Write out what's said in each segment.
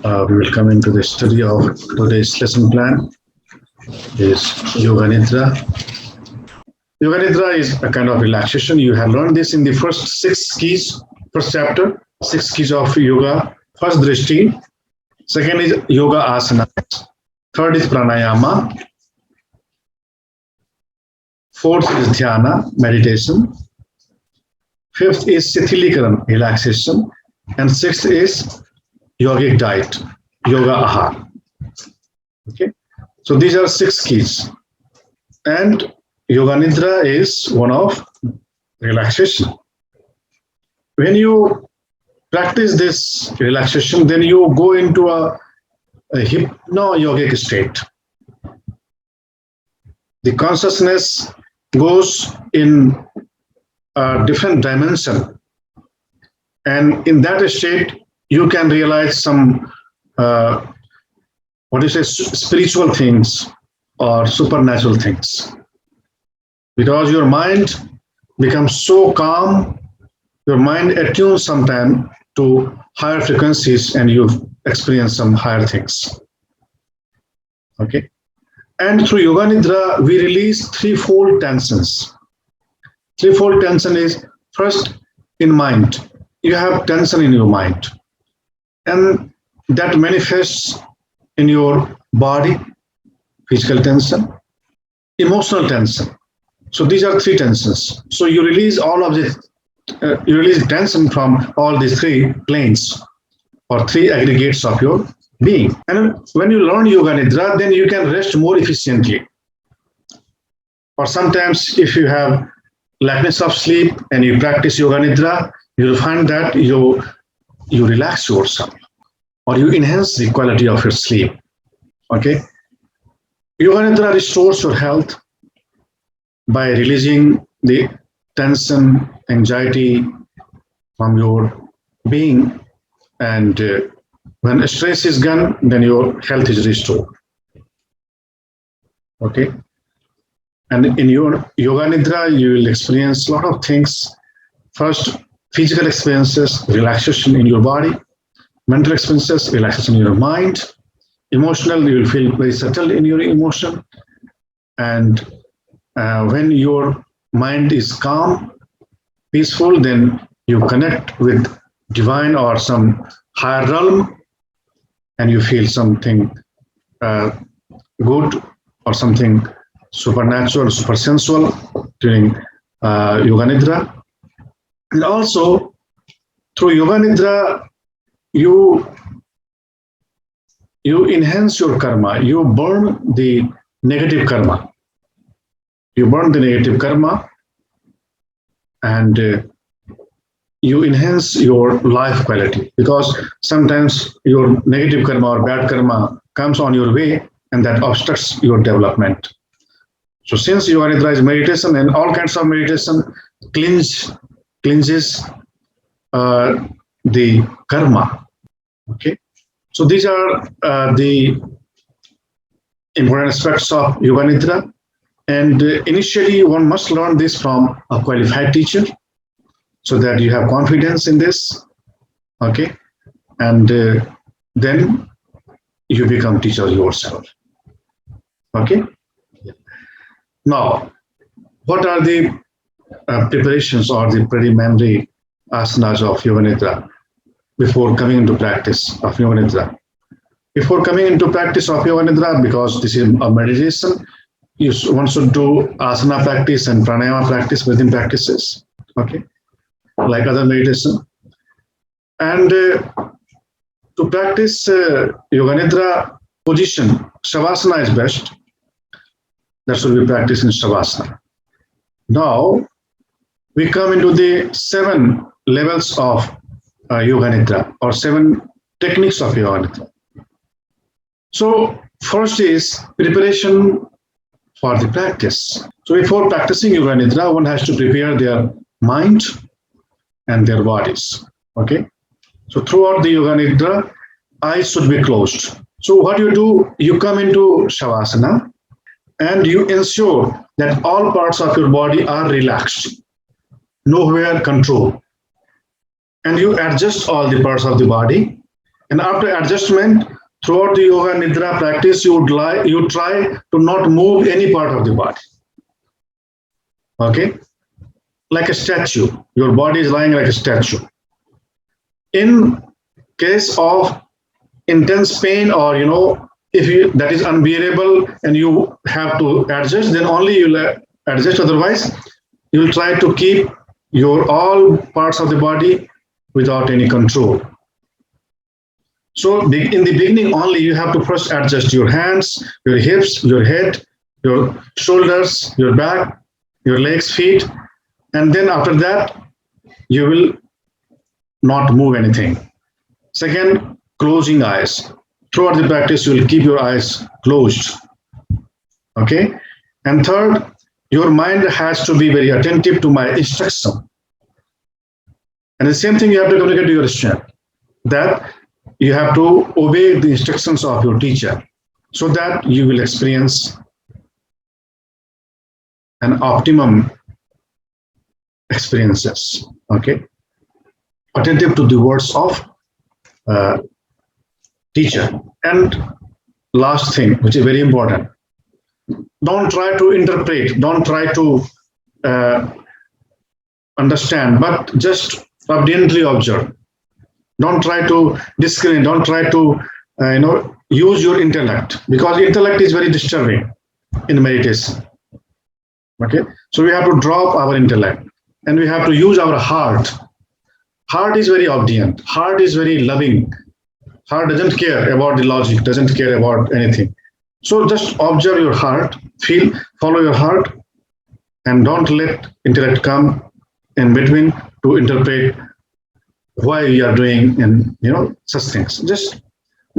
We will come into the study of today's lesson plan is Yoganidra. Yoganidra is a kind of relaxation. You have learned this in the first 6 keys, first chapter, 6 keys of yoga. First drishti, second is yoga asana, third is pranayama, fourth is dhyana, meditation, fifth is sithilikaran, relaxation, and sixth is yogic diet, yoga ahar. Okay, so these are 6 keys, and Yoganidra is one of relaxation. When you practice this relaxation, then you go into a hypno-yogic state. The consciousness goes in a different dimension, and in that state, you can realize some spiritual things or supernatural things, because your mind becomes so calm, your mind attunes sometime to higher frequencies, and you experience some higher things. Okay, and through Yoganidra we release threefold tensions. Threefold tension is, first, in mind. You have tension in your mind, and that manifests in your body, physical tension, emotional tension. So these are 3 tensions. So you release all of this, you release tension from all these 3 planes or 3 aggregates of your being. And when you learn Yoganidra, then you can rest more efficiently. Or sometimes if you have lackness of sleep and you practice Yoganidra, you will find that you relax yourself, or you enhance the quality of your sleep. Okay, Yoganidra restores your health by releasing the tension, anxiety from your being, and when stress is gone, then your health is restored. Okay, and in your Yoganidra, you will experience a lot of things. First, physical experiences, relaxation in your body; mental experiences, relaxation in your mind; emotional, you will feel very settled in your emotion. And when your mind is calm, peaceful, then you connect with divine or some higher realm, and you feel something good or something supernatural, super sensual during Yoganidra. And also through Yoganidra, you enhance your karma, you burn the negative karma. You burn the negative karma, and you enhance your life quality, because sometimes your negative karma or bad karma comes on your way, and that obstructs your development. So since Yoganidra is meditation, and all kinds of meditation cleanses the karma. Okay, so these are the important aspects of Yoganidra. And initially, one must learn this from a qualified teacher, so that you have confidence in this. Okay, and then you become teacher yourself. Okay. Now, what are the preparations or the preliminary asanas of Yoganidra before coming into practice of Yoganidra? Before coming into practice of Yoganidra, because this is a meditation, one should do asana practice and pranayama practice within practices, okay, like other meditation. And to practice Yoganidra position, Shavasana is best. That should be practiced in Shavasana. Now, we come into the 7 levels of Yoganidra, or 7 techniques of Yoganidra. So, first is preparation for the practice. So before practicing Yoganidra, one has to prepare their mind and their bodies. Okay. So throughout the Yoganidra, eyes should be closed. So what do? You come into Shavasana, and you ensure that all parts of your body are relaxed, nowhere control. And you adjust all the parts of the body And after adjustment, throughout the yoga nidra practice, you try to not move any part of the body. Okay, like a statue. Your body is lying like a statue. In case of intense pain, or if that is unbearable and you have to adjust, then only you'll adjust. Otherwise, you'll try to keep your all parts of the body without any control. So in the beginning only, you have to first adjust your hands, your hips, your head, your shoulders, your back, your legs, feet, and then after that, you will not move anything. Second, closing eyes. Throughout the practice, you will keep your eyes closed. Okay? And third, your mind has to be very attentive to my instruction. And the same thing you have to communicate to your student, that you have to obey the instructions of your teacher, so that you will experience an optimum experiences. Okay? Attentive to the words of teacher. And last thing, which is very important, don't try to interpret, don't try to understand, but just obediently observe. Don't try to discriminate, don't try to use your intellect, because intellect is very disturbing in meditation. Okay, so we have to drop our intellect and we have to use our heart. Heart is very obedient, heart is very loving. Heart doesn't care about the logic, doesn't care about anything. So just observe your heart, feel, follow your heart, and don't let intellect come in between to interpret why you are doing and such things. Just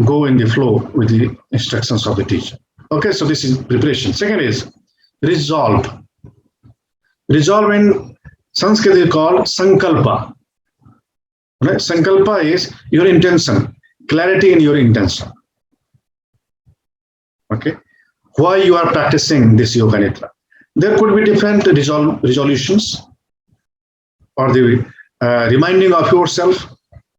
go in the flow with the instructions of the teacher. Okay, so this is preparation. Second is resolve. Resolve in Sanskrit is called sankalpa. Right? Sankalpa is your intention, clarity in your intention. Okay, why you are practicing this Yoganidra? There could be different resolutions, or the reminding of yourself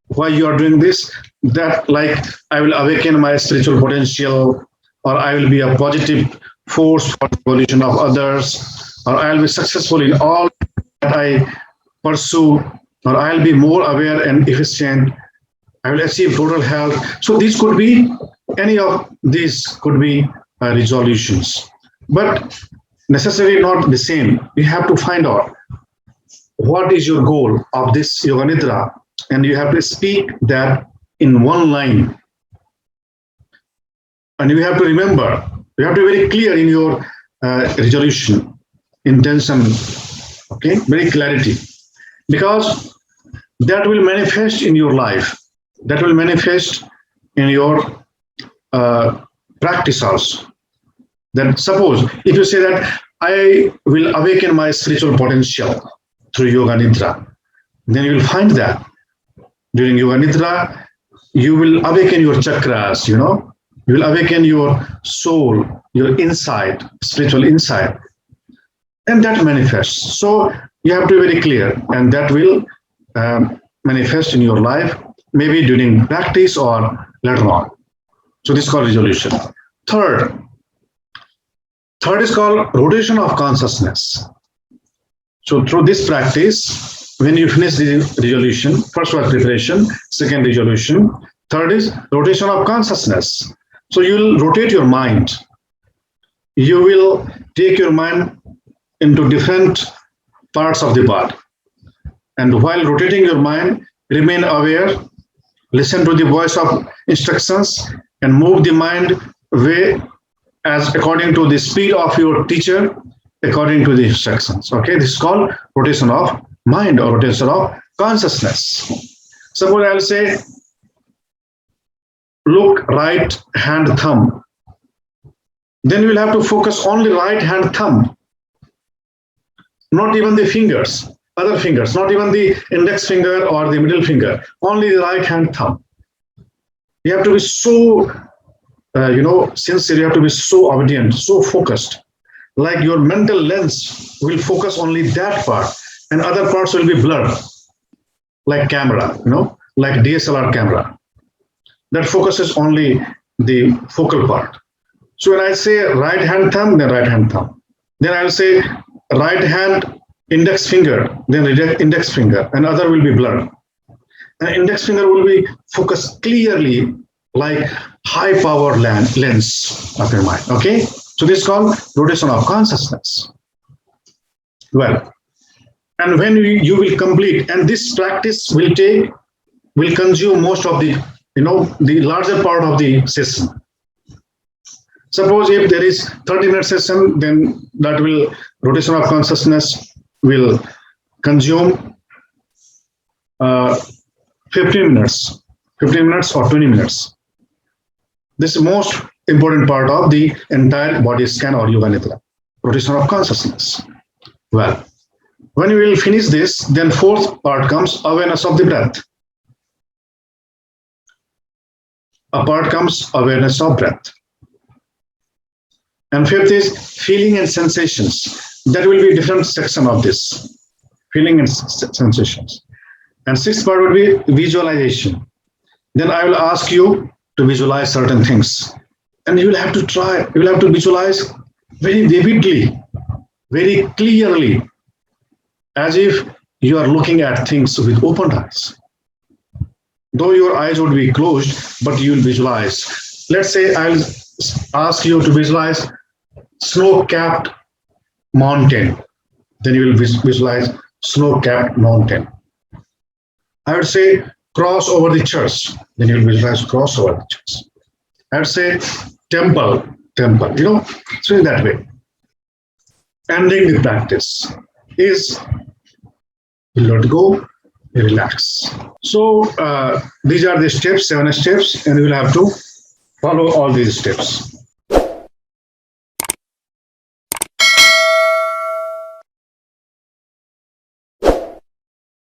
why you are doing this. That, like, I will awaken my spiritual potential, or I will be a positive force for the evolution of others, or I will be successful in all that I pursue, or I will be more aware and efficient. I will achieve total health. So these could be, any of these could be resolutions, but necessarily not the same. You have to find out what is your goal of this Yoganidra, and you have to speak that in one line. And you have to remember, you have to be very clear in your resolution, intention, okay, very clarity, because that will manifest in your life, that will manifest in your practice also. Then suppose if you say that I will awaken my spiritual potential through Yoganidra, then you will find that during Yoganidra you will awaken your chakras, you will awaken your soul, your insight, spiritual insight, and that manifests. So you have to be very clear, and that will manifest in your life, maybe during practice or later on. So this is called resolution. Third is called rotation of consciousness. So through this practice, when you finish the resolution, first was preparation, second resolution, third is rotation of consciousness. So you will rotate your mind. You will take your mind into different parts of the body. And while rotating your mind, remain aware, listen to the voice of instructions, and move the mind way as according to the speed of your teacher, according to the instructions. Okay, this is called rotation of mind or rotation of consciousness. Suppose I'll say, look right hand thumb. Then you will have to focus only right hand thumb, not even the fingers, other fingers, not even the index finger or the middle finger, only the right hand thumb. You have to be so, sincere, you have to be so obedient, so focused. Like your mental lens will focus only that part, and other parts will be blurred, like camera, like DSLR camera. that focuses only the focal part. So when I say right hand thumb, then right hand thumb. Then I'll say right hand index finger, then index finger, and other will be blurred. And index finger will be focused clearly like high power lens of your mind. Okay? So this is called rotation of consciousness. Well, and when you will complete, and this practice will consume most of the, the larger part of the session. Suppose if there is 30-minute session, then that will, rotation of consciousness will consume 15 minutes or 20 minutes. This is most important part of the entire body scan or Yoganidra, rotation of consciousness. Well, when we will finish this, then fourth part comes awareness of the breath. A part comes awareness of breath. And fifth is feeling and sensations. That will be a different section of this, feeling and sensations. And sixth part will be visualization. Then I will ask you to visualize certain things. And you will have to try, you will have to visualize very vividly, very clearly, as if you are looking at things with open eyes. Though your eyes would be closed, but you will visualize. Let's say I'll ask you to visualize snow-capped mountain. Then you will visualize snow-capped mountain. I would say cross over the church. Then you will visualize cross over the church. I would say temple. So in that way. Ending the practice is you let go, you relax. So these are the steps, 7 steps, and you will have to follow all these steps.